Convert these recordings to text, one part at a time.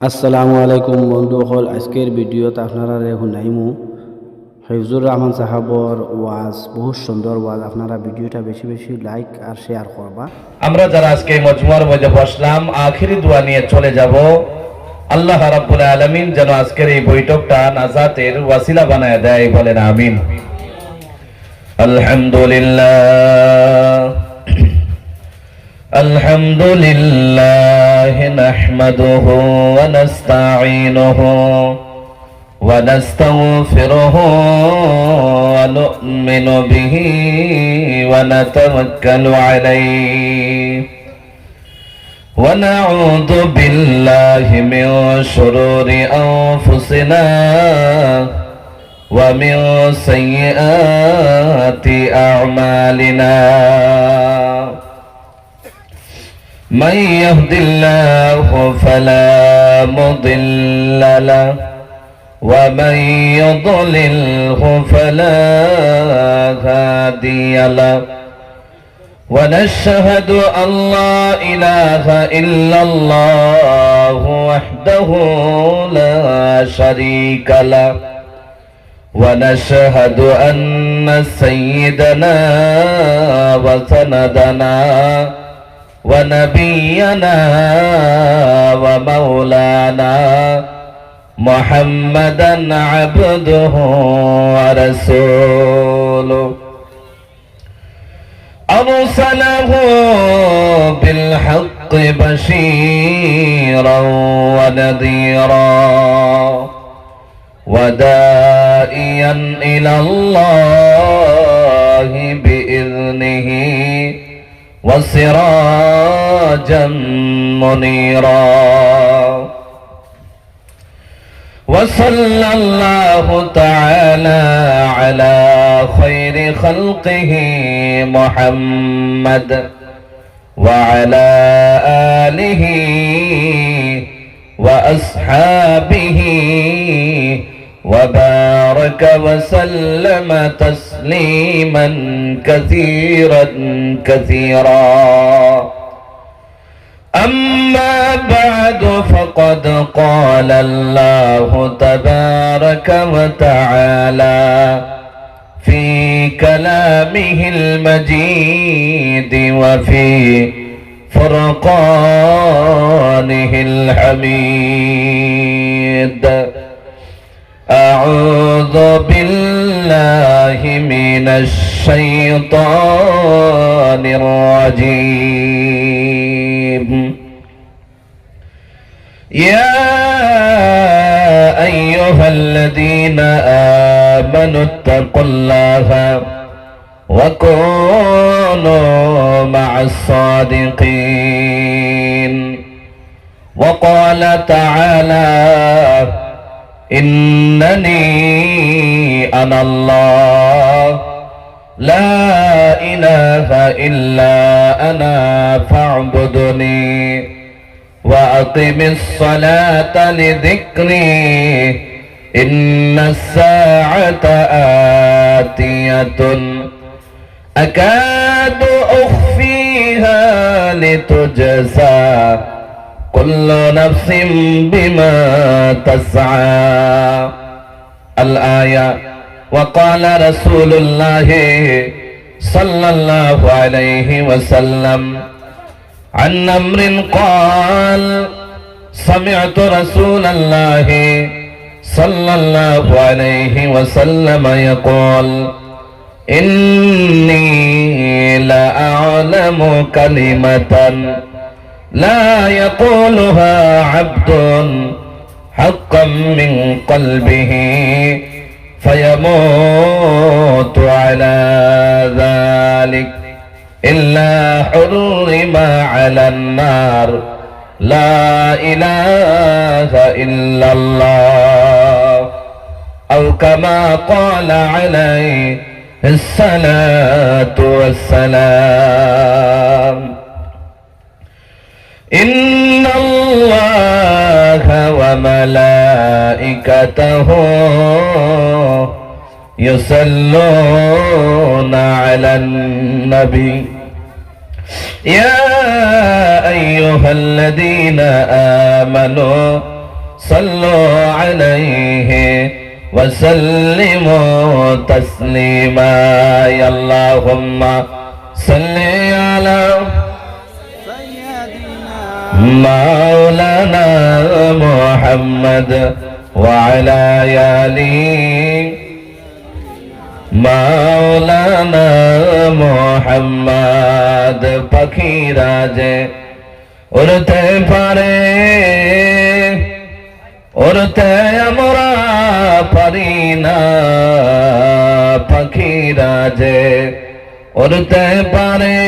আসসালামু আলাইকুম বন্ধুসকল, আজকের ভিডিওত আপনারা শুনাইমু হাফিজুর রহমান সাহাবর ওয়াজ। বহুত সুন্দর ওয়াজ। আপনারা ভিডিওটা বেশি বেশি লাইক আর শেয়ার করবা। আমরা যারা আজকে এই মজমুয়ার মধ্যে বসলাম, আখিরি দোয়া নিয়ে চলে যাব। আল্লাহ রাব্বুল আলামিন যেন আজকের এই বৈঠকটা নাজাতের ওয়াসিলা বানায় দেয়, বলেন আমিন। আলহামদুলিল্লাহ আলহামদুলিল্লাহ নাহমাদুহু ওয়া নাস্তাঈনুহু ওয়া নাস্তাগফিরুহু ওয়া নু'মিনু বিহি ওয়া নাতাওয়াক্কালু আলাইহি ওয়া নাউযু বিল্লাহি মিন শুরুরি আনফুসিনা ওয়া মিন সাইয়্যাতি আ'মালিনা। من يهد الله فلا مضل له ومن يضلله فلا هادي له ونشهد أن لا إله إلا الله وحده لا شريك له ونشهد أن سيدنا وسندنا ونبينا ومولانا محمدا عبده ورسوله أرسله بالحق بشيرا ونذيرا وداعيا إلى الله بإذنه وسراجا منيرا. وصلى الله تعالى على خير خلقه محمد وعلى آله وأصحابه وبارك وسلم تسليما كثيرا كثيرا. أما بعد فقد قال الله تبارك وتعالى في كلامه المجيد وفي فرقانه الحميد. أعوذ بالله من الشيطان الرجيم. يا أيها الذين آمنوا اتقوا الله وكونوا مع الصادقين. وقال تعالى إنني أنا الله لا إله إلا أنا فاعبدني وأقم الصلاة لذكري إن الساعة آتية أكاد أخفيها لتجزى كل نفس بما تسعى. الآية. وقال رسول الله صلى الله عليه وسلم عن أمر قال سمعت رسول الله صلى الله عليه وسلم يقول إني لأعلم كلمة لا يقولها عبد حقا من قلبه فيموت على ذلك إلا حرم على النار لا إله إلا الله أو كما قال عليه الصلاة والسلام. إن الله وملائكته يصلون على النبي يا أيها الذين آمنوا صلوا عليه وسلموا تسليما اللهم صل على مولانا محمد وعلى آله مولانا محمد পাখিরা যে উড়তে পারে উড়তে আমরা পারি না পাখিরা যে উড়তে পারে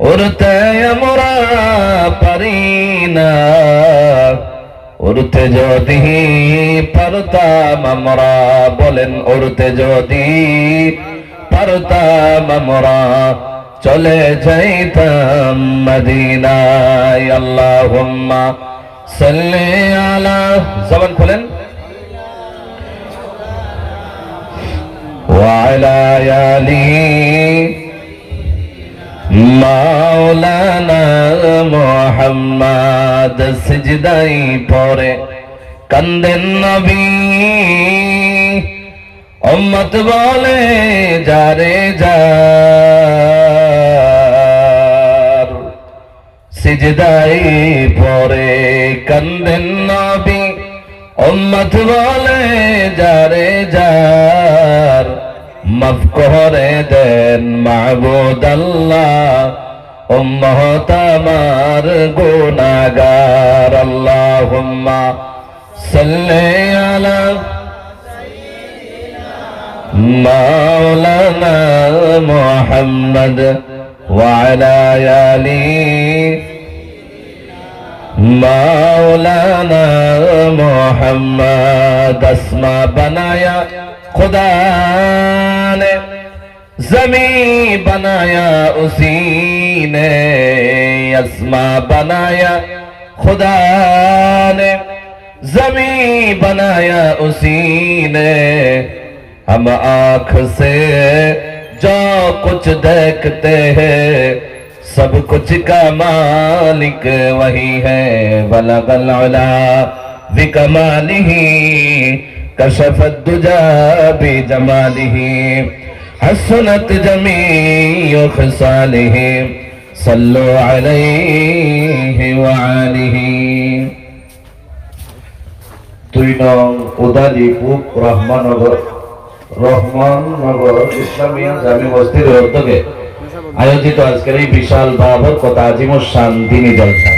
উড়তে আমরা পারি না উড়তে যদি পারতাম আমরা বলেন উড়তে যদি পারতাম আমরা চলে যাইতাম মদিনায় আল্লাহুম্মা সাল্লি আলা জবান খুলেন ওয়া আলা আলিহি মাওলানা মুহাম্মদ সিজদাই পড়ে কান্দেন নবী উম্মত বলে যারে যার সিজদাই পড়ে কান্দেন নবী উম্মত বলে যারে যার মাফ করে দেন মাহবুদ আল্লাহ উম্মত আমার গুনাহগার আল্লাহুম্মা সাল্লি আলা মাওলানা মুহাম্মদ ওয়া আলা আলিহি মাওলানা মুহাম্মদ আসমা বানায়া खुदा ने ज़मीं बनाया उसी ने अस्मा बनाया खुदा ने ज़मीं बनाया उसी ने हम आँख से जो कुछ देखते हैं सब कुछ का मालिक वही है बलगल उला बिकमालिही कशफ दुजा बिजमालिह हसनत जमीय खसालिह सल्लु अलैहि व आलिहि দুই নং উদালিপুর রহমাননগর ইসলামিয়া জামি মসজিদের উদ্যোগে আয়োজিত আজকের এই বিশাল বাবরকত আজিমুশ-শান দ্বীনি জলসা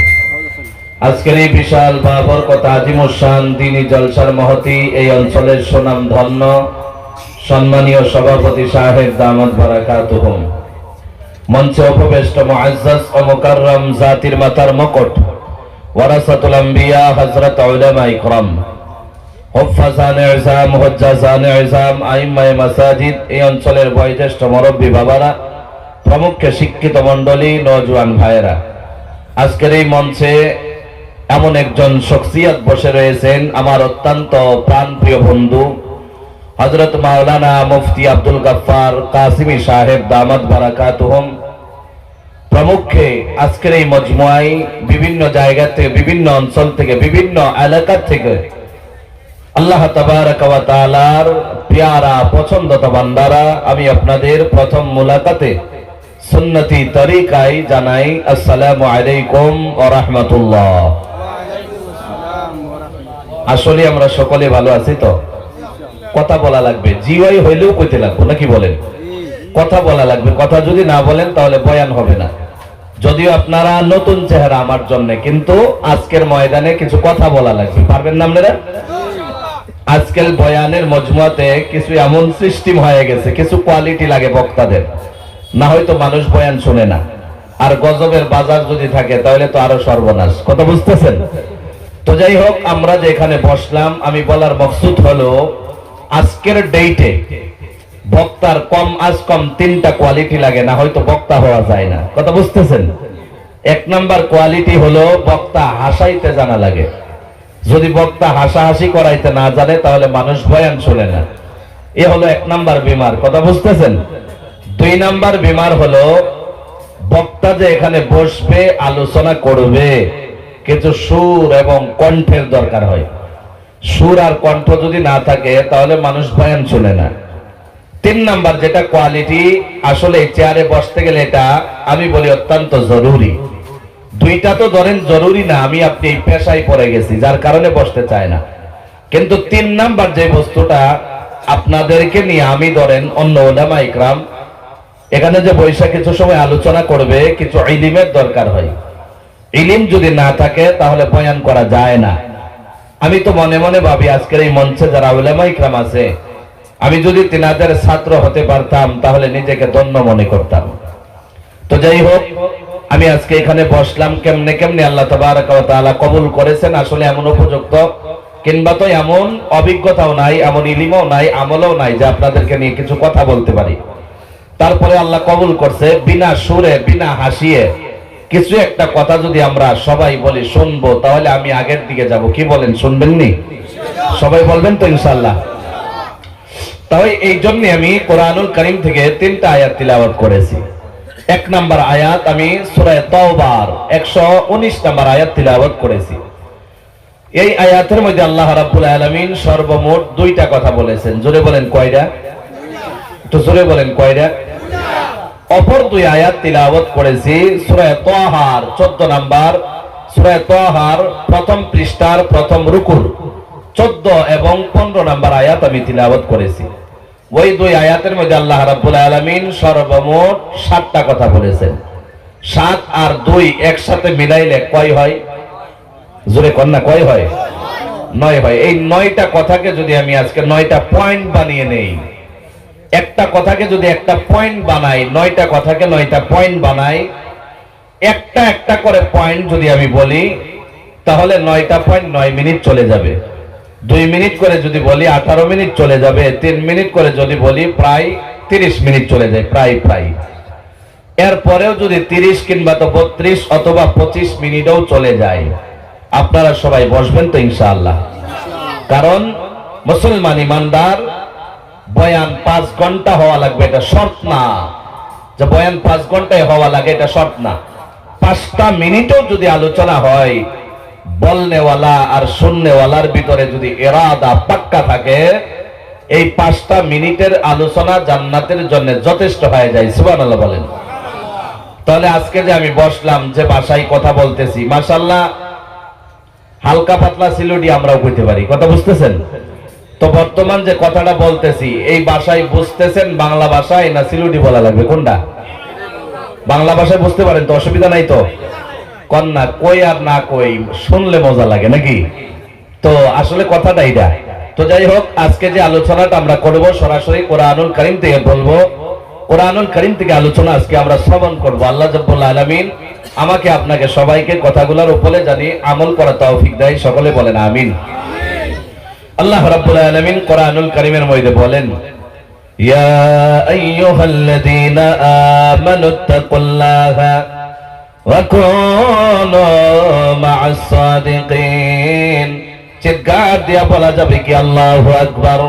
আজকের এই বিশাল বাবরকত আজিমুশ-শান দ্বীনি জলসার মহতী এই অঞ্চলের সুনাম ধন্য সম্মানীয় সভাপতি সাহেব দামাত বারাকাতুহুম মঞ্চে উপবিষ্ট মুআজ্জাজ ও মুকাররম জাতির মাতার মুকুট ওয়ারাসাতুল আম্বিয়া হযরত উলামা ইকরাম হুফাজানে ইজাম হুজ্জাজানে ইজাম আইম্মায়ে মাসাজিদ এই অঞ্চলের বয়োজ্যেষ্ঠ মুরব্বী বাবারা প্রমুখ শিক্ষিত মণ্ডলী নওজোয়ান ভাইয়েরা আজকের এই মঞ্চে এমন একজন শখসিয়ত বসে রয়েছেন আমার অত্যন্ত প্রাণপ্রিয় বন্ধু হযরত মাওলানা মুফতি আব্দুল গফফার কাসিমি সাহেব দামাত বারাকাতুহুম প্রমুখে আজকের এই মজমুয়ায় বিভিন্ন জায়গা থেকে বিভিন্ন অঞ্চল থেকে বিভিন্ন এলাকা থেকে আল্লাহ তাবারাক ওয়া তাআলার প্যারা পছন্দতা বান্দারা আমি আপনাদের প্রথম মুলাকাতে সুন্নতি তরিকায় জানাই আসসালামু আলাইকুম ওয়া রাহমাতুল্লাহ। আসলে আমরা সকলে ভালো আছি তো? কথা বলা লাগবে, জিওয়াই হইলেও কইতে লাগবে নাকি বলেন? কথা বলা লাগবে, কথা যদি না বলেন তাহলে বয়ান হবে না। যদিও আপনারা নতুন চেহারা আমার জন্য, কিন্তু আজকের ময়দানে কিছু কথা বলা লাগবে, পারবেন না আপনারা? আজকাল বয়ানের মজমুয়াতে কিছু এমন সিস্টেম হয়ে গেছে, কিছু কোয়ালিটি লাগে বক্তাদের, না হয়তো মানুষ বয়ান শুনে না। আর গজবের বাজার যদি থাকে তাহলে তো আরো সর্বনাশ, কথা বুঝতেছেন? তো যাই হোক, আমরা যে এখানে বসলাম, আমি বলার মকসুদ হলো আজকের ডেটে বক্তার কম আজ কম তিনটা কোয়ালিটি লাগে, না হয়তো বক্তা হওয়া যায় না, কথা বুঝতেছেন? এক নাম্বার কোয়ালিটি হলো বক্তা হাসাইতে জানা লাগে। যদি বক্তা হাসাহাসি করাইতে না জানে তাহলে মানুষ বয়ান শুনে না, এ হলো এক নাম্বার বিমার, কথা বুঝতেছেন? দুই নাম্বার বিমার হলো বক্তা যে এখানে বসবে আলোচনা করবে, কিছু সুর এবং কণ্ঠের দরকার হয়। সুর আর কণ্ঠ যদি না থাকে তাহলে মানুষ বয়ান শুনে না। 3 নাম্বার যেটা কোয়ালিটি, আসলে চেয়ারে বসতে গেলে এটা আমি বলি অত্যন্ত জরুরি। 2টা তো ধরেন জরুরি না, আমি আপনি এই পেশায় পড়ে গেছি যার কারণে বসতে চায় না। কিন্তু 3 নাম্বার যে বস্তুটা আপনাদেরকে নিয়ে আমি ধরেন অন্য উলামা ইকরাম এখানে যে বৈশা কিছু সময় আলোচনা করবে, কিছু ইলমের দরকার হয়। ইলম যদি না থাকে তাহলে বয়ান করা যায় না। আমি তো মনে মনে ভাবি আজকের এই মঞ্চে যারা উলামা ইকরাম আছে, আমি যদি তিনাদের ছাত্র হতে পারতাম তাহলে নিজেকে ধন্য মনে করতাম। তো যাই হোক, আমি আজকে এখানে বসলাম কেমনে কেমনে আল্লাহ তাবারাক ওয়া তাআলা কবুল করেছেন। আসলে এমন উপযুক্ত কিংবা তো এমন অভিজ্ঞতাও নাই, এমন ইলমও নাই, আমলও নাই যে আপনাদেরকে নিয়ে কিছু কথা বলতে পারি। তারপরে আল্লাহ কবুল করছে, বিনা সুরে বিনা হাসিয়ে কিছু একটা কথা যদি আমরা সবাই বলি শুনবো, তাহলে আমি আগের দিকে যাব। কি বলেন, শুনবেন নি? সবাই বলবেন তো ইনশাআল্লাহ? তাই এই জন্য আমি কোরআনুল কারীম থেকে 3টা আয়াত তিলাওয়াত করেছি। 1 নাম্বার আয়াত আমি সূরা তাওবার 119 নাম্বার আয়াত তিলাওয়াত করেছি। এই আয়াতের মধ্যে আল্লাহ রাব্বুল আলামিন সর্বমোট 2টা কথা বলেছেন। জোরে বলেন কয়টা? তো জোরে বলেন কয়টা? অপর 2 আয়াত তিলাওয়াত করেছি সূরা তাহার 14 নাম্বার, সূরা তাহার প্রথম পৃষ্ঠার প্রথম রুকুর 14 এবং 15 নাম্বার আয়াত আমি তিলাওয়াত করেছি। ওই 2 আয়াতের মধ্যে আল্লাহ রাব্বুল আলামিন সর্বমোট 7টা কথা বলেছেন। 7 আর 2 একসাথে মিলাইলে কয় হয়? জোরে কন্যা কয় হয়? 9 হয়। এই 9টা কথাকে যদি আমি আজকে 9টা পয়েন্ট বানিয়ে নেই, একটা কথাকে যদি একটা পয়েন্ট বানাই, 9টা কথাকে 9টা পয়েন্ট বানাই, একটা একটা করে পয়েন্ট যদি আমি বলি, তাহলে 9টা পয়েন্ট 9 মিনিট চলে যাবে। 2 মিনিট করে যদি বলি 18 মিনিট চলে যাবে। 3 মিনিট করে যদি বলি প্রায় 30 মিনিট চলে যায়, প্রায়। এরপরেও যদি 30 কিংবা তো 32 অথবা 25 মিনিটও চলে যায়, আপনারা সবাই বসবেন তো ইনশাআল্লাহ? কারণ মুসলমান ইমানদার বয়ান 5 ঘন্টা হওয়া লাগবে এটা শর্ত না, যে বয়ান 5 ঘন্টায় হওয়া লাগে এটা শর্ত না। 5টা মিনিটও যদি আলোচনা হয়, বলনেওয়ালা আর শুননেওয়ালার ভিতরে যদি ইরাদা পাক্কা থাকে, এই 5টা মিনিটের আলোচনা জান্নাতের জন্য যথেষ্ট হয়ে যায়। সুবহানাল্লাহ বলেন। তাহলে আজকে যে আমি বসলাম, যে ভাষায় কথা বলতেছি, মাশাআল্লাহ হালকা পাতলা সিলুটি আমরাও কইতে পারি, কথা বুঝতেছেন তো? বর্তমান যে কথাটা বলতেছি এই ভাষায় বুঝতেছেন বাংলা ভাষায় না সিলুটি বলা লাগবে? কোনটা? বাংলা ভাষায় বুঝতে পারেন তো, অসুবিধা নাই তো? কন্যা কই আর না কই শুনলে মজা লাগে নাকি? তো আসলে কথাটা এইটা। তো যাই হোক, আজকে যে আলোচনাটা আমরা করব সরাসরি কোরআনুল কারীম থেকে বলবো। কোরআনুল কারীম থেকে আলোচনা আজকে আমরা শ্রবণ করব। আল্লাহ রাব্বুল আলামিন আমাকে আপনাকে সবাইকে কথাগুলোর উপরে জানি আমল করার তৌফিক দেয়। সকলে বলেন আমিন। আল্লাহ রাব্বুল আলামিন কোরআনুল কারীমের মধ্যে বলেন, ইয়া আইয়ুহাল্লাযীনা আমানুত্তাকুল্লাহা ওয়া কুনু মা'আস সাদিকিন। চিৎকার দিয়া বলা যাবে কি আল্লাহু আকবার?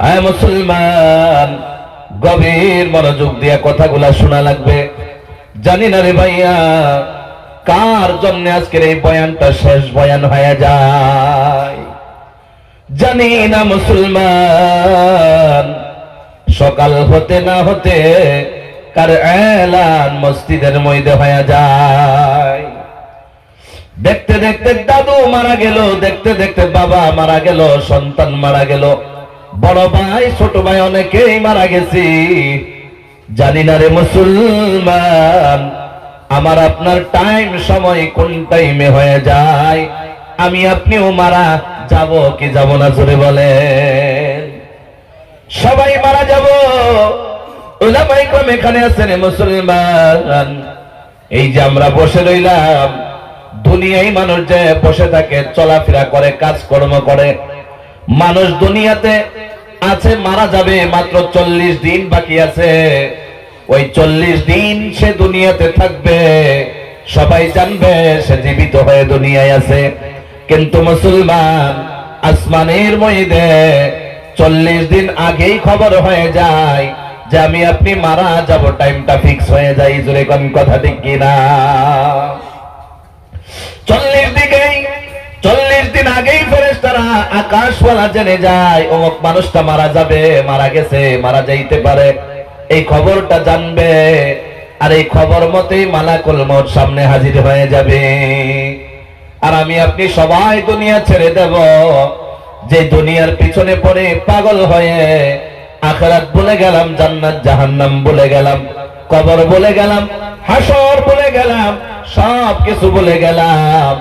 আয় মুসলমান, গভীর মনোযোগ দিয়ে কথাগুলা শোনা লাগবে। জানি না রে ভাইয়া কার জন্য আজকের এই বয়ানটা শেষ বয়ান হয়ে যায়, জানি না মুসলমান। সকাল হতে না হতে কার এলান মসজিদের মধ্যে হয়ে যায়। দেখতে দেখতে দাদু মারা গেল, দেখতে দেখতে বাবা মারা গেল, সন্তান মারা গেল, বড় ভাই ছোট ভাই অনেকেই মারা গেছি। জানি না রে মুসলমান, আমার আপনার টাইম সময় কোন টাইমে হয়ে যায়। আমি আপনিও মারা যাব কি যাব না? জোরে বলেন। সবাই মারা যাব। উলামায়ে কেরাম এখানে আছেন মুসলমান। এই যে আমরা বসে রইলাম, দুনিয়ায় মানুষ যে বসে থাকে, চলাফেরা করে, কাজকর্ম করে, মানুষ দুনিয়াতে আছে, মারা যাবে মাত্র 40 দিন বাকি আছে। ওই 40 দিন সে দুনিয়াতে থাকবে, সবাই জানবে সে জীবিত হয়ে দুনিয়ায় আছে। কিন্তু মুসলমান আসমানের মধ্যে 40 দিন আগেই খবর হয়ে যায় যে আমি আপনি মারা যাব, টাইমটা ফিক্স হয়ে যায়। জোরে কোন কথা ঠিক কিনা? সারা আকাশওয়ালা জেনে যায় অমুক মানুষটা মারা যাবে, মারা গেছে, মারা যাইতে পারে, এই খবরটা জানবে। আর এই খবর মতেই মালাকুল মউত সামনে হাজির হয়ে যাবে। আর আমি আপনি সবাই দুনিয়া ছেড়ে দেব। যে দুনিয়ার পিছনে পড়ে পাগল হয়ে আখিরাত ভুলে গেলাম, জান্নাত জাহান্নাম ভুলে গেলাম, কবর ভুলে গেলাম, হাসর ভুলে গেলাম, সব কিছু ভুলে গেলাম,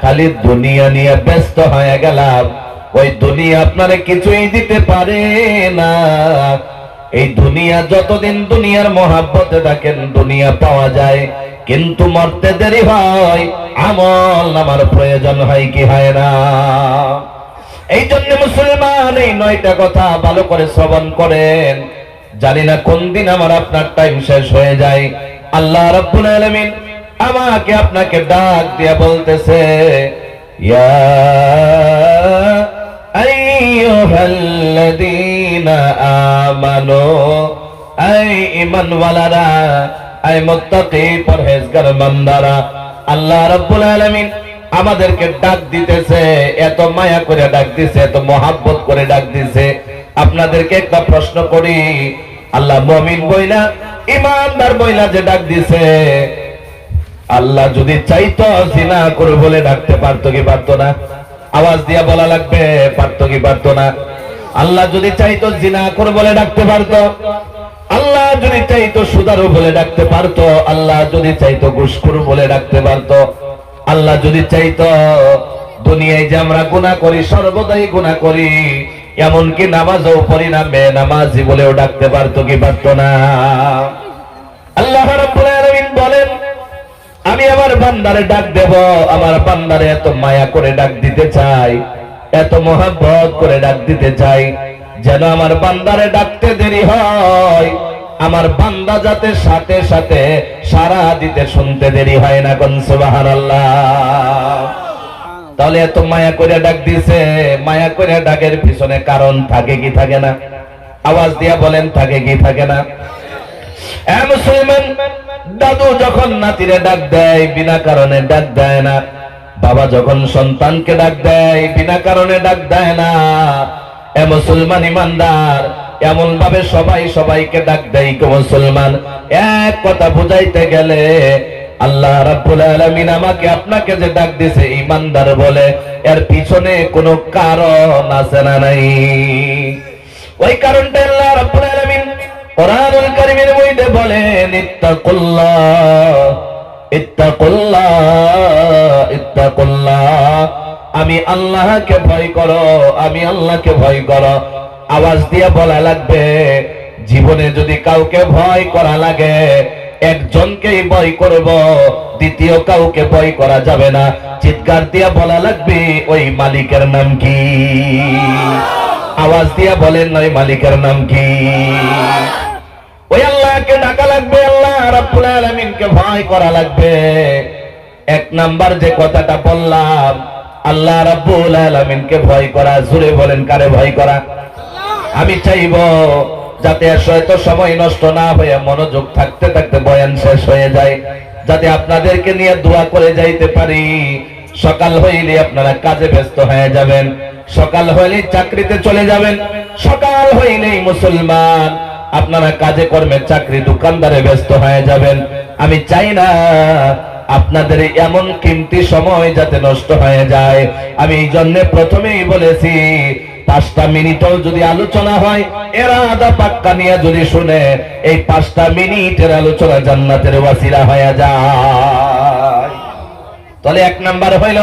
খালি দুনিয়া নিয়ে ব্যস্ত হয়ে গেলাম। ওই দুনিয়া আপনারে কিছুই দিতে পারে না। এই দুনিয়া যতদিন দুনিয়ার মহাব্বতে থাকেন দুনিয়া পাওয়া যায়, কিন্তু মরতে দেরি হয়, আমল নামার প্রয়োজন হয় কি হয় না। এই জন্য মুসলমান এই 9টা কথা ভালো করে শ্রবণ করেন। জানি না কোন দিন আমার আপনার টাইম শেষ হয়ে যায়। আল্লাহ রাব্বুল আলামিন আমাকে আপনাকে ডাক দিয়ে বলতেছে, ইয়া আইয়ুহাল্লাযীনা আমানু, আই ঈমানওয়ালারা, আই মুত্তাকি পরহেজগার বান্দারা। আল্লাহ রাব্বুল আলামিন আমাদেরকে ডাক দিতেছে, এত মায়া করে ডাক দিছে, এত মহাব্বত করে ডাক দিছে। আপনাদেরকে একটা প্রশ্ন করি, আল্লাহ মুমিন বইলা ঈমানদার বইলা যে ডাক দিছে, আল্লাহ যদি চাইতো জিনা করে বলে ডাকতে পারতো কি পারতো না? আওয়াজ দিয়া বলা লাগবে, পারতো কি পারতো না? আল্লাহ যদি চাইতো জিনা করে বলে ডাকতে পারতো, আল্লাহ যদি চাইতো সুদারু বলে ডাকতে পারতো, আল্লাহ যদি চাইতো ঘুষখোর বলে ডাকতে পারতো, আল্লাহ যদি চাইতো দুনিয়ায় যে আমরা গুনাহ করি, সর্বদাই গুনাহ করি, এমনকি নামাজও পড়ি না, বেনামাজি বলেও ডাকতে পারতো কি পারতো না? আল্লাহ রাব্বুল আলামিন বলেন, আমি আমার বান্দারে ডাক দেব, আমার বান্দারে এত মায়া করে ডাক দিতে চাই, এত মহব্বত করে ডাক দিতে চাই, যেন আমার বান্দারে ডাকতে দেরি হয়, আমার বান্দা যাতে সাথে সাথে সারা দিতে শুনতে দেরি হয় না। কোন সুবহানাল্লাহ। তাহলে এত মায়া করে ডাক দিছে, মায়া করে ডাকের পিছনে কারণ থাকে কি থাকে না? আওয়াজ দিয়া বলেন, থাকে কি থাকে না? মুসলমান, দাদু যখন নাতিরে ডাক দেয় বিনা কারণে ডাক দেয় না, বাবা যখন সন্তানকে ডাক দেয় বিনা কারণে ডাক দেয় না। মুসলমান ইমানদার, এমন ভাবে সবাই সবাইকে ডাক দেয় কি মুসলমান? এক কথা বুঝাইতে গেলে আল্লাহ রাব্বুল আলামিন আমাকে আপনাকে যে ডাক দিছে ইমানদার বলে, এর পিছনে কোনো কারণ আছে না নাই? ওই কারণটা আল্লাহ রাব্বুল আলামিন কোরআনুল কারীমের মধ্যে বলেন, ইত্তাকুল্লাহ ইত্তাকুল্লাহ ইত্তাকুল্লাহ, আমি আল্লাহকে ভয় করো, আমি আল্লাহকে ভয় করো। আওয়াজ দিয়ে বলা লাগবে। জীবনে যদি কাউকে ভয় করা লাগে, একজনকেই ভয় করব, দ্বিতীয় কাউকে ভয় করা যাবে না। চিৎকার দিয়ে বলা লাগবে, ওই মালিকের নাম কি? আওয়াজ দিয়ে বলেন, ওই মালিকের নাম কি? ওই আল্লাহকে ডাকা লাগবে, আল্লাহ রাব্বুল আলামিনকে ভয় করা লাগবে। এক নাম্বার যে কথাটা বললাম, আল্লাহ রাব্বুল আলামিনকে ভয় করা। জোরে বলেন, কারে ভয় করা? আমি চাইবো যাতে এত সময় নষ্ট না হয়ে মনোযোগ থাকতে থাকতে বয়ান শেষ হয়ে যায়, যাতে আপনাদেরকে নিয়ে দোয়া করে যাইতে পারি। সকাল হইলে আপনারা কাজে ব্যস্ত হয়ে যাবেন, সকাল হইলেই চাকরিতে চলে যাবেন, সকাল হইলেই মুসলমান আপনারা কাজে কর্মে চাকরি দোকানদারে ব্যস্ত হয়ে যাবেন। আমি চাই না আপনাদের এমন কিমতি সময় যাতে নষ্ট হয়ে যায়। আমি এই জন্য প্রথমেই বলেছি, 5টা মিনিটও যদি আলোচনা হয়, এরা আদা পাক্কা নিয়ে যদি শুনে, এই 5টা মিনিটের আলোচনা জান্নাতের ওয়াসিলা হয়ে যায়। তাহলে এক নাম্বার হইল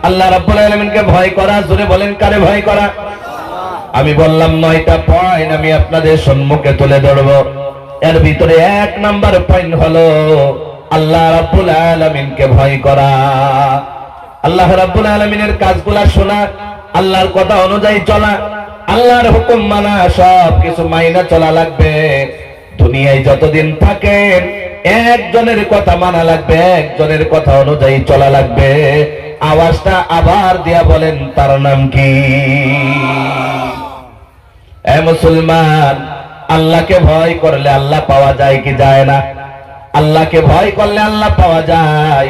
আল্লাহ রাব্বুল আলামিনকে ভয় করা। জোরে বলেন, কারে ভয় করা? আমি বললাম 9টা পয়েন্ট আমি আপনাদের সম্মুখে তুলে ধরব। এর ভিতরে এক নাম্বার পয়েন্ট হলো আল্লাহ রাব্বুল আলামিনকে ভয় করা। আল্লাহ রাব্বুল আলামিনের কাজগুলা শোনা, আল্লাহর কথা অনুযায়ী চলা, আল্লাহর হুকুম মানা, সব কিছু মাইনা চলা লাগবে। দুনিয়ায় যতদিন থাকেন একজনের কথা মানা লাগবে, একজনের কথা অনুযায়ী চলা লাগবে। আওয়াজটা আবার দিয়া বলেন, তার নাম কি? মুসলমান, আল্লাহকে ভয় করলে আল্লাহ পাওয়া যায় কি যায় না? আল্লাহকে ভয় করলে আল্লাহ পাওয়া যায়।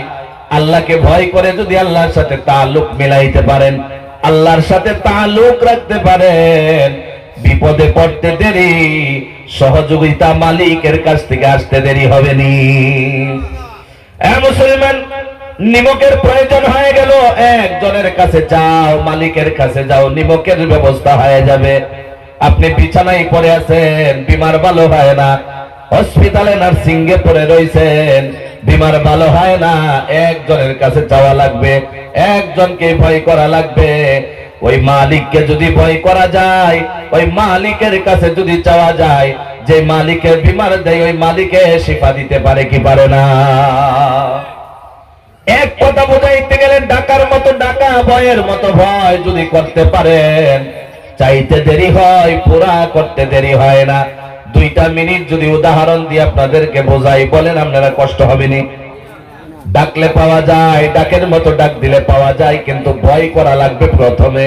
আল্লাহকে ভয় করে যদি আল্লাহর সাথে তাল্লুক মিলাইতে পারেন, আল্লাহর সাথে তাআল্লুক রাখতে পারেন, বিপদে পড়তে দেরি, সহযোগিতা মালিকের কাছ থেকে আসতে দেরি হবে নি। মুসলমান, নিমকের প্রয়োজন হয়ে গেল, একজনের কাছে যাও, মালিকের কাছে যাও, নিমকের ব্যবস্থা হয়ে যাবে। আপনি বিছানায় পড়ে আছেন, বিমার ভালো হয় না, হসপিটালে নার্সিং এ পড়ে রয়েছেন, বিমার ভালো হয় না, একজনের কাছে যাওয়া লাগবে, একজনকে ভয় করা লাগবে। ওই মালিককে যদি ভয় করা যায়, ওই মালিকের কাছে যদি চাওয়া যায়, যে মালিকের বিমার দেয়, ওই মালিকে শিফা দিতে পারে কি পারে না? এক কথা বোঝাইতে গেলে ডাকার মতো ডাকা, ভয়ের মতো ভয় যদি করতে পারেন, চাইতে দেরি হয়, পুরা করতে দেরি হয় না। 2টা মিনিট যদি উদাহরণ দিয়ে আপনাদেরকে বোঝাই, বলেন আপনারা কষ্ট হবে নি? ডাকলে পাওয়া যায়, ডাকের মতো ডাক দিলে পাওয়া যায়, কিন্তু ভয় করা লাগবে প্রথমে।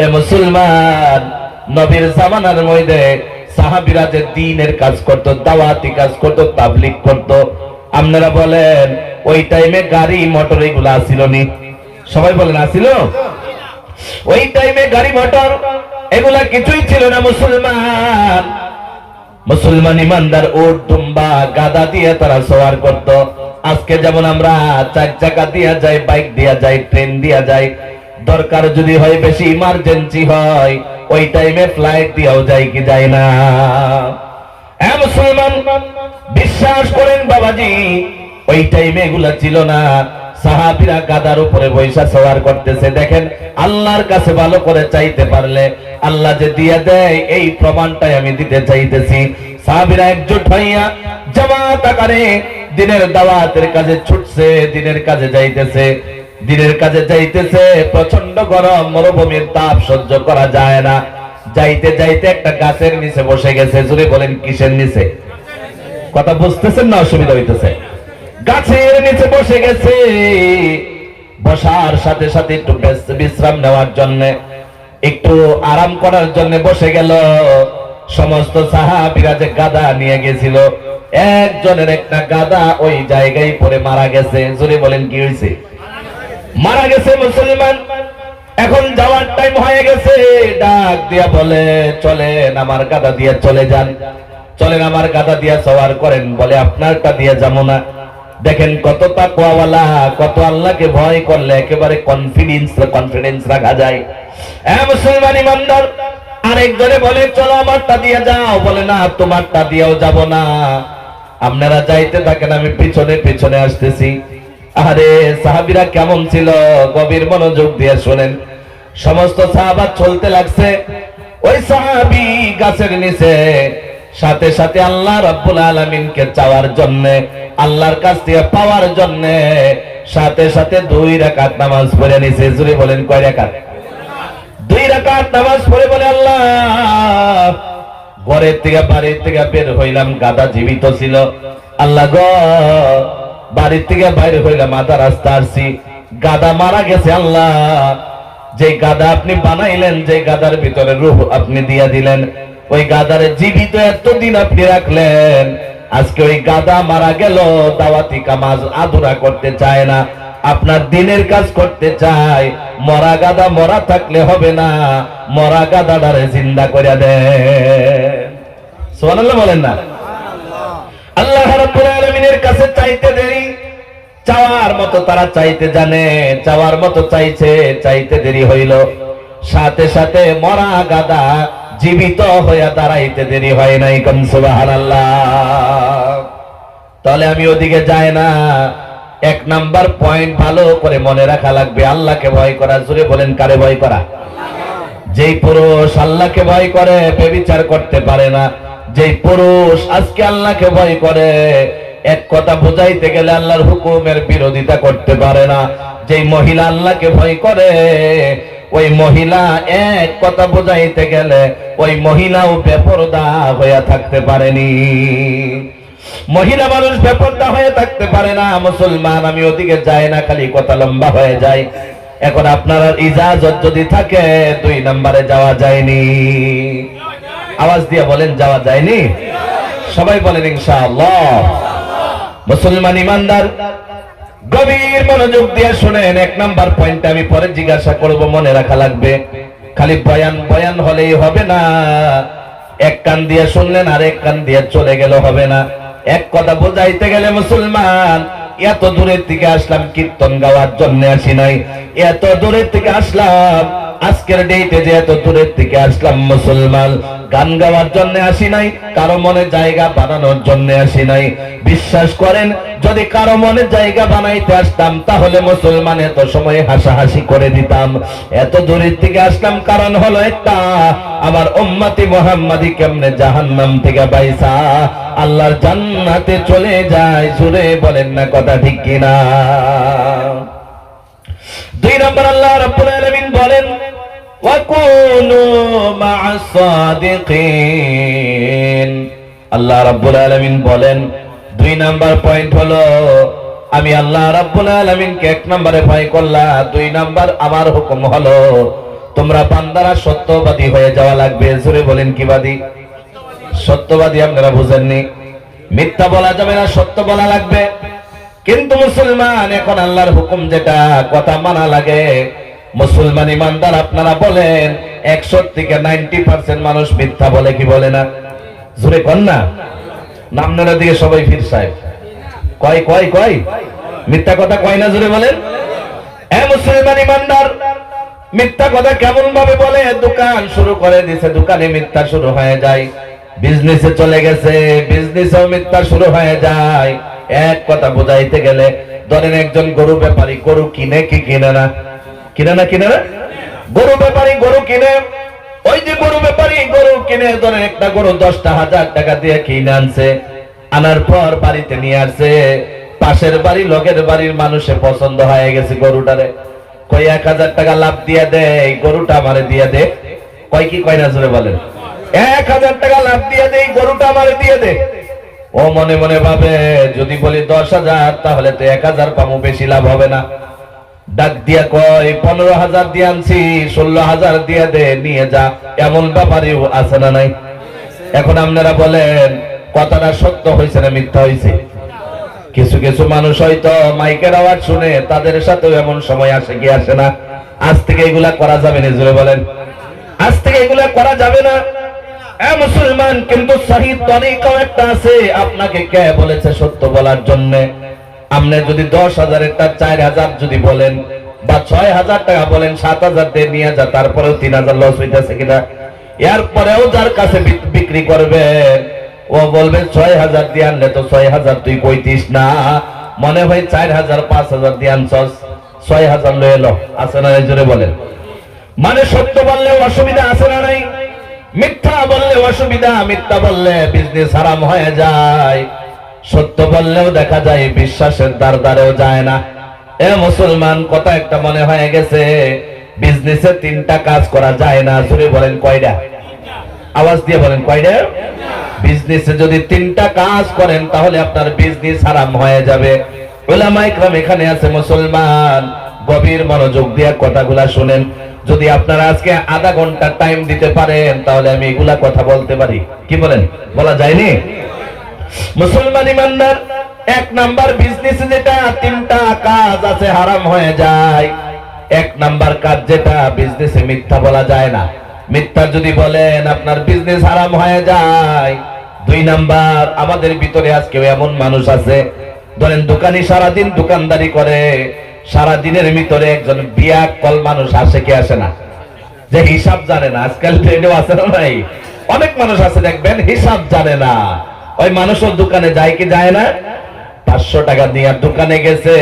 এ মুসলমান, নবীর জামানার মধ্যে সাহাবীরা যে দ্বীনের কাজ করত, দাওয়াতি কাজ করত, তাবলীগ করত, আপনারা বলেন ওই টাইমে গাড়ি মোটর এগুলা আসিল নি? সবাই বলেন আসিল? ওই টাইমে গাড়ি মোটর এগুলা কিছুই ছিল না। মুসলমান ইমানদার উট, দুম্বা, গাদা দিয়ে তারা সওয়ার করত। আজকে যেমন আমরা 4 চাকা দিয়া যাই, বাইক দিয়া যাই, ট্রেন দিয়া যাই, দরকার যদি হয়, বেশি ইমার্জেন্সি হয়, ওই টাইমে ফ্লাইট দিয়েও যায় কি যায় না? মুসলমান, বিশ্বাস করেন বাবাজি, ওই টাইমে এগুলা ছিল না। সাহাবীরা গাদার উপরে বৈশা সওয়ার করতেছে। দেখেন, আল্লাহর কাছে ভালো করে চাইতে পারলে আল্লাহ যে দিয়ে দেয়, এই প্রমাণটাই আমি দিতে চাইতেছি। সাহাবীরা একজোট হইয়া জামাত আকারে দিনের দাওয়াতের কাজে ছুটছে, দিনের কাজে যাইতেছে, দিনের কাজে যাইতেছে। প্রচন্ড গরম, মরুভূমির তাপ সহ্য করা যায় না। যাইতে যাইতে একটা গাছের নিচে বসে গেছে। জোরে বলেন, কিসের নিচে? কথা বুঝতেছেন না? অসুবিধা হইতেছে? গাছের নিচে বসে গেছে। বসার সাথে সাথে একটু বিশ্রাম নেওয়ার জন্য, একটু আরাম করার জন্য বসে গেল। সমস্ত সাহাবীরা যে গাদা নিয়ে গেছিল, একজনের একটা গাদা ওই জায়গায় পড়ে মারা গেছে। জোরে বলেন, কি হয়েছে? মারা গেছে। মুসলমান, এখন যাওয়ার টাইম হয়ে গেছে। ডাক দিয়া বলে, চলেন আমার গাদা দিয়ে চলে যান, চলেন আমার গাদা দিয়া সওয়ার করেন। বলে, আপনারটা দিয়ে যাবো না। দেখেন কত তাকওয়াওয়ালা, কত আল্লাহকে ভয় করলে একেবারে কনফিডেন্স রাখা যায়। মুসলমান ইমানদার, আরেকজনে বলে, চলো আমারটা দিয়ে যাও। বলে, না, তোমারটা দিয়েও যাব না, আপনারা যাইতে থাকেন, আমি পিছনে পিছনে আসতেছি। আরে সাহাবীরা কেমন ছিল, গভীর মনোযোগ দিয়ে শোনেন। সমস্ত সাহাবা চলতে লাগছে, ওই সাহাবী গাছের নিচে সাথে সাথে আল্লাহ রাব্বুল আলামিনকে চাওয়ার জন্য, আল্লাহর কাছ থেকে পাওয়ার জন্য সাথে সাথে 2 রাকাত নামাজ পড়ে নিছে। জোরে বলেন, কয় রাকাত? 2 রাকাত নামাজ পড়ে বলে, আল্লাহ, ঘরের থেকে বাড়ির থেকে বের হইলাম, গাদা জীবিত ছিল। আল্লাহ গো, বাড়ির থেকে বাইরে হইলাম, আধা রাস্তা আসছি, গাদা মারা গেছে। আল্লাহ, যে গাদা আপনি বানাইলেন, যে গাদার ভিতরে রূহ আপনি দিয়া দিলেন, ওই গাদারে জীবিত এতদিন আপনি রাখলেন, আজকে ওই গাদা মারা গেল, দাওয়াতি কাজ আদুরা করতে চায় না, আপনার দিনের কাজ করতে চায়। মরা গাদা মরা থাকলে হবে না, মরা গাদাটারে জিন্দা করে দেন। সুবহানাল্লাহ বলেন না? আল্লাহ রাব্বুল আলামিনের কাছে চাইতে দেরি, চাওয়ার মতো তারা চাইতে জানে, চাওয়ার মতো চাইছে, চাইতে দেরি হইল। সাথে সাথে মরা গাদা জীবিত হইয়া দাঁড়াইতে দেরি হয় নাই। কোন সুবহানাল্লাহ। তাহলে আমি ওদিকে যাই না। 1 নাম্বার পয়েন্ট ভালো করে মনে রাখা লাগবে, আল্লাহকে ভয় করা। জোরে বলেন, কারে ভয় করা? যেই পুরুষ আল্লাহকে ভয় করে ব্যভিচার করতে পারে না। যেই পুরুষ আজকে আল্লাহকে ভয় করে, এক কথা বুঝাইতে গেলে আল্লাহর হুকুমের বিরোধিতা করতে পারে না। যেই মহিলা আল্লাহকে ভয় করে, ওই মহিলা এক কথা বুঝাইতে গেলে ওই মহিলাও বেপরদা হয়ে থাকতে পারেনি। মহিলা মানুষ বেপরদা হয়ে থাকতে পারে না। মুসলমান, আমি ওদিকে যাই না, খালি কথা লম্বা হয়ে যায়। এখন আপনার ইজাজত যদি থাকে, 2 নম্বরে যাওয়া যায়নি। আওয়াজ দিয়ে বলেন, যাওয়া যায়নি? সবাই বলেন ইনশাআল্লাহ। মুসলমান ইমানদার, গভীর মনোযোগ দিয়ে শুনেন। 1 নাম্বার পয়েন্ট আমি পরে জিজ্ঞাসা করব, মনে রাখা লাগবে। খালি বয়ান বয়ান হলেই হবে না, এক কান দিয়ে শুনলেন আর এক কান দিয়ে চলে গেল হবে না। এক কথা বোঝাইতে গেলে মুসলমান, এত দূরের থেকে আসলাম কীর্তন গাওয়ার জন্য আসি নাই, এত দূরের থেকে আসলাম আজকের ডেটে যে এত দূরের থেকে আসলাম মুসলমান, গান গাওয়ার জন্য আসি নাই, কারো মনে জায়গা বানানোর জন্য আসি নাই। বিশ্বাস করেন, যদি কারো মনে জায়গা বানাইতে আসতাম তাহলে মুসলমান এত সময় হাসাহাসি করে দিতাম। এত দূরের থেকে আসলাম কারণ হলো একটা, আমার উম্মতি মুহাম্মাদি কেমনে জাহান্নাম থেকে বাইসা আল্লাহর জান্নাতে চলে যায়। জুড়ে বলেন না কথা ঠিক কিনা? 2 নম্বর আল্লাহ রাব্বুল আলামিন বলেন, ওয়াকুনু মা'আস সাদিকিন। আল্লাহ রাব্বুল আলামিন বলেন 2 নাম্বার পয়েন্ট হলো, আমি আল্লাহ রাব্বুল আলামিনকে 1 নম্বরে ভয় করলা, 2 নাম্বার আমার হুকুম হলো তোমরা বান্দারা সত্যবাদী হয়ে যাওয়া লাগবে। জোরে বলেন কি বাদী? সত্যবাদী। আপনারা বুঝেননি? মিথ্যা বলা যাবে না, সত্য বলা লাগবে। কিন্তু মুসলমান এখন আল্লাহর হুকুম যেটা, কথা মানা লাগে। মুসলমান ইমানদার আপনারা বলেন 100 থেকে 90% মানুষ মিথ্যা বলে কি বলে না? জোরে কন না। নামনারা দিকে সবাই ফির সাহেব কয় কয় কয় মিথ্যা কথা কয় না? জোরে বলেন। মুসলমান ইমানদার মিথ্যা কথা কেমন ভাবে বলে? দোকান শুরু করে দিছে, দোকানে মিথ্যা শুরু হয়ে যায়। বিজনেসে চলে গেছে, বিজনেসেও মিথ্যা শুরু হয়ে যায়। এক কথা বোঝাইতে গেলে, ধরেন একজন গরু ব্যাপারী গরু কিনে কি কিনে না? কিনে না? কিনে না? গরু ব্যাপারী গরু কিনে, ওই যে গরু ব্যাপারী গরু কিনে, ধরেন একটা গরু 10,000 টাকা দিয়ে কিনে আনছে, আনার পর বাড়িতে নিয়ে আসছে। পাশের বাড়ি লোকের বাড়ির মানুষে পছন্দ হয়ে গেছে গরুটারে, কই 1000 টাকা লাভ দিয়ে দে, এই গরুটা আমারে দিয়ে দে। কয় কি কয় না? জোরে বলেন। 1000 টাকা লাভ দিয়ে দে, এই গরুটা আমারে দিয়ে দে। ও মনে মনে ভাবে, যদি বলি 10,000 তাহলে তো 1000 পাবো, বেশি লাভ হবে না। ডাক দিয়া কয় 15,000 দিয়ে আনছি, 16,000 দিয়ে দে, নিয়ে যা। এমন ব্যাপারেও আছে না নাই? এখন আপনারা বলেন কথাটা সত্য হয়েছে না মিথ্যা হয়েছে? কিছু কিছু মানুষ হয়তো মাইকের আওয়াজ শুনে তাদের সাথেও এমন সময় আসে কি আসে না? আজ থেকে এগুলা করা যাবে না? জোরে বলেন। আজ থেকে এগুলা করা যাবে না। মুসলমান, কিন্তু সহি তরিকাও একটা আছে। আপনাকে কে বলেছে সত্য বলার জন্য? আপনি যদি 10,000 টা 4,000 যদি বলেন, বা 6,000 টাকা বলেন, 7,000 দিয়ে নিয়ে যা, তারপরেও 3,000 লস হইতেছে কিনা? এরপরেও যার কাছে বিক্রি করবেন, ও বলবে 6,000 দিয়ে আনলে তো 6,000 তুই কইতিস না, মনে হয় 4,000 5,000 দিয়ে আনছস, 6,000 লয়ে এলো। আছে না? জোরে বলেন। মানে সত্য বললে অসুবিধা আছে না নাই? মিথ্যা বললে অসুবিধা, মিথ্যা বললে বিজনেস হারাম হয়ে যায়। সত্য বললেও দেখা যায় বিশ্বাসের দ্বারেও যায় না। মুসলমান, কথা একটা মনে হয়ে গেছে, বিজনেসে 3টা কাজ করা যায় না। জোরে বলেন কয়টা? আওয়াজ দিয়ে বলেন কয়টা? বিজনেসে যদি 3টা কাজ করেন তাহলে আপনার বিজনেস হারাম হয়ে যাবে। উলামায়ে কেরাম এখানে আছে মুসলমান, গভীর মনোযোগ দিয়ে কথাগুলা শুনেন। যদি আপনারা আজকে আধা ঘন্টা টাইম দিতে পারেন তাহলে আমি এগুলা কথা বলতে পারি। কি বলেন? বলা যায়নি? মুসলমান ইমানদার, 1 নাম্বার বিজনেসে যেটা 3টা কাজ আছে হারাম হয়ে যায়। 1 নাম্বার কাজ যেটা, বিজনেসে মিথ্যা বলা যায় না। মিথ্যা যদি বলেন আপনার বিজনেস হারাম হয়ে যায়। 2 নাম্বার, আমাদের ভিতরে আজকে এমন মানুষ আছে, ধরেন দোকানি সারাদিন দোকানদারি করে, সারা দিনের ভিতরে একজন বিয়াক্কল মানুষ আসে কি আসে না? যে হিসাব জানে না। আজকাল ট্রেনেও আছে না নাই? অনেক মানুষ আছে দেখবেন হিসাব জানে না। ওই মানুষের দোকানে যায় কি যায় না? 500 টাকা দিয়ে দোকানে গেছে,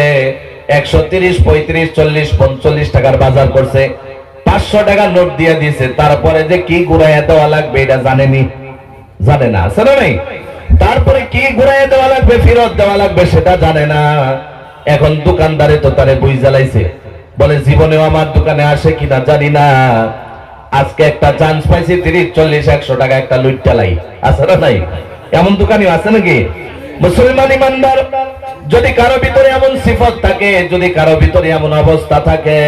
130 35 40 45 টাকার বাজার করছে, 500 টাকা নোট দিয়ে দিয়েছে, তারপরে যে কি ঘুরাইয়া দেওয়া লাগবে এটা জানেনি? জানে না। আছে না নাই? তারপরে কি ঘুরাইয়া দেওয়া লাগবে, ফেরত দেওয়া লাগবে সেটা জানে না। এখন দোকানদারে তো তারে বই জ্বালাইছে, বলে জীবনেও আমার দোকানে আসে কিনা জানি না, আজকে একটা চান্স পাইছি, 30 40 100 টাকা একটা লুট চালাই। আছে না নাই? এমন দোকানি আছে নাকি? মুসলমান ইমানদার, যদি কারো ভিতরে এমন সিফত থাকে, যদি কারো ভিতরে এমন অবস্থা থাকে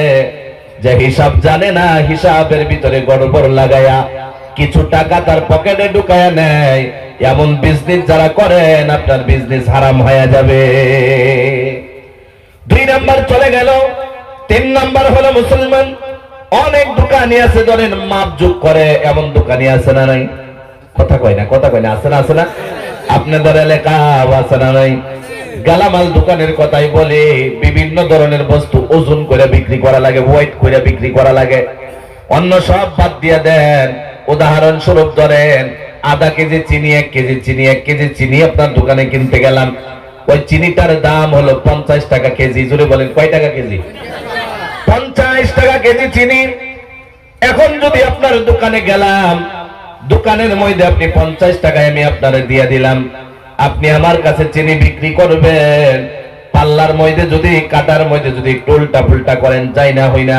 যে হিসাব জানে না, হিসাবের ভিতরে গড়বড় লাগায়া কিছু টাকা তার পকেটে ঢুকায়া নেয়, এমন বিজনেস যারা করেন আপনার বিজনেস হারাম হয়ে যাবে। 2 নাম্বার চলে গেল। 3 নাম্বার হলো মুসলমান অনেক দোকানি আছে, ধরেন মাপ যোগ করে এমন দোকানি আছে না নাই? কথা কয় না, কথা কয় না, আছে না? আছে না? আপনাদের এলাকা আছে না নাই? গালামাল দোকানের কথাই বলে, বিভিন্ন ধরনের বস্তু ওজন করে বিক্রি করা লাগে, ওয়েট করে বিক্রি করা লাগে। অন্য সব বাদ দিয়ে দেন, উদাহরণস্বরূপ ধরেন আধা কেজি চিনি, 1 কেজি চিনি, 1 কেজি চিনি আপনার দোকানে কিনতে গেলাম, ওই চিনিটার দাম হলো 50 টাকা কেজি। জোরে বলেন, কয় টাকা কেজি? 50 টাকা কেজি চিনি। এখন যদি আপনার দোকানে গেলাম, দোকানের মধ্যে আপনি 50 টাকায় আমি আপনারে দিয়ে দিলাম, আপনি আমার কাছে চিনি বিক্রি করবেন, পাল্লার মধ্যে যদি কাটার মধ্যে যদি একটু উল্টা পুল্টা করেন, যাই না হই না,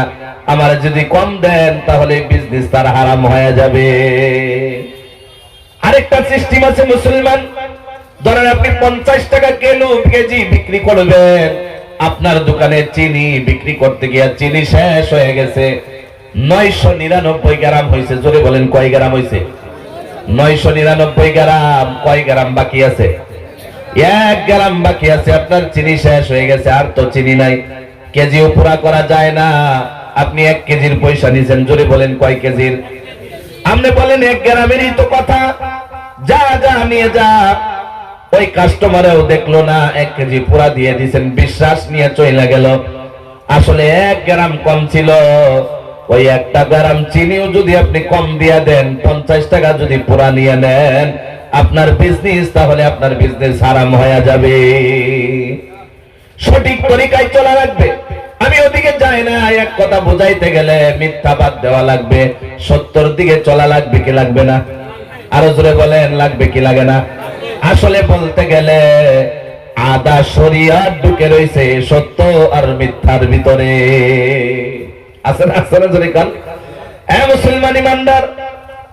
আমার যদি কম দেন তাহলে বিজনেস তার হারাম হয়ে যাবে। আরেকটা সিস্টেম আছে মুসলমান, ধরেন আপনি 50 টাকা কিলো কেজি বিক্রি করবেন, আপনার দোকানে চিনি বিক্রি করতে গিয়ে চিনি শেষ হয়ে গেছে, 999 গ্রাম হয়েছে। জোরে বলেন, কয় গ্রাম হয়েছে? 999 গ্রাম। কয় গ্রাম বাকি আছে? 1 গ্রাম বাকি আছে। আপনার চিনি শেষ হয়ে গেছে, আর তো চিনি নাই, কেজিও পুরা করা যায় না। আপনি 1 কেজির পয়সা নিছেন। জোরে বলেন, কয় কেজির? আপনি বলেন 1 গ্রামেরই তো কথা, যা যা নিয়ে যা। ওই কাস্টমারেও দেখলো না, 1 কেজি পুরা দিয়ে দিছেন, বিশ্বাস নিয়ে চলে গেল। আসলে 1 গ্রাম কম ছিল। ওই 1 গ্রাম চিনিও যদি আপনি কম দিয়ে দেন, 50 টাকা যদি পুরা নিয়ে নেন, আপনার বিজনেস, তাহলে আপনার বিজনেস হারাম হয়ে যাবে। সঠিক তরিকায় চলা লাগবে। আমি ওদিকে যাই না, এক কথা বোঝাইতে গেলে মিথ্যা বাদ দেওয়া লাগবে, সত্যর দিকে চলা লাগবে কি লাগবে না? আরো জোরে বলেন, লাগবে কি লাগে না? আসলে বলতে গেলে আদা শরিয়াত ঢুকে রয়েছে সত্য আর মিথ্যার ভিতরে। আছে না? আছে না? জোরে কান। মুসলমান ইমানদার,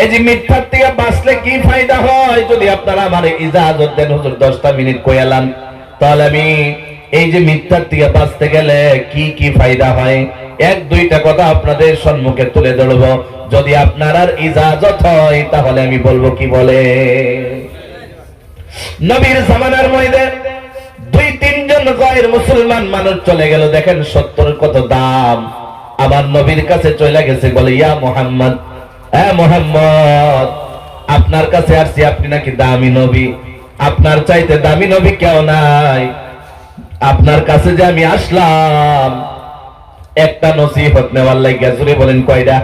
এই যে মিথ্যার থেকে বাঁচলে কি ফায়দা হয়? যদি আপনারা আমার ইজাজত দেন, হুজুর 10টা মিনিট কইলাম, তাহলে আমি এই যে মিথ্যার থেকে বাঁচতে গেলে কি কি ফায়দা হয়, 1-2টা কথা আপনাদের সম্মুখে তুলে ধরব। যদি আপনার আর ইজাজত হয় তাহলে আমি বলবো, কি বলে? নবীর জামানার মধ্যে 2-3 জন গায়ের মুসলমান মানুষ চলে গেল, দেখেন সত্যর কত দাম। আমার নবীর কাছে চলে গেছে, বলে, ইয়া মুহাম্মদ, মুহাম্মদ, আপনার কাছে আসছি, আপনি নাকি দামি নবী, আপনার চাইতে দামি নবী কেউ নাই। আপনার কাছে যে আমি আসলাম একটা নসিহত নেওয়ার লাগিয়া। জোরে বলেন, কয়টা?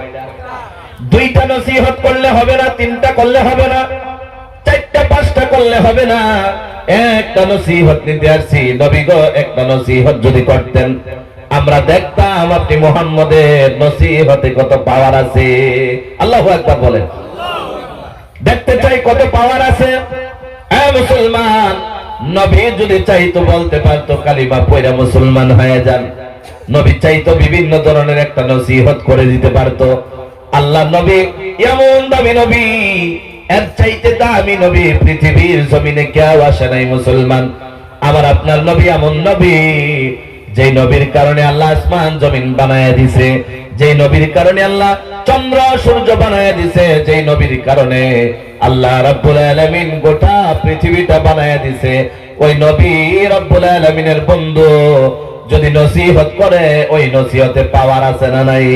2টা নসিহত করলে হবে না, 3টা করলে হবে না, 4টা 5টা করলে হবে না, একটা নসিহত নিতে আসছি। নবী গো, একটা নসিহত যদি করতেন, আমরা দেখতাম আপনি মুহাম্মদের নসিহতে কত পাওয়ার আছে। আল্লাহু আকবার বলেন। দেখতে চাই কত পাওয়ার আছে। মুসলমান, নবী যদি চাইতো বলতে পারতো কালিমা পয়রা মুসলমান হয়ে যান। নবী চাইতো বিভিন্ন ধরনের একটা নসিহত করে দিতে পারতো। আল্লাহ নবী এমন দামি নবী, এর চাইতে দামি নবী পৃথিবীর জমিনে কেউ আসে নাই। মুসলমান, আমার আপনার নবী এমন নবী, যেই নবীর কারণে আল্লাহ আসমান জমিন বানায়া দিছে, যেই নবীর কারণে আল্লাহ চন্দ্র সূর্য বানায়া দিছে, যেই নবীর কারণে আল্লাহ রাব্বুল আলামিন গোটা পৃথিবীটা বানায়া দিছে। ওই নবী রাব্বুল আলামিনের বন্ধু যদি নসিহত করে, ওই নসিহতে পাওয়ার আছে না নাই?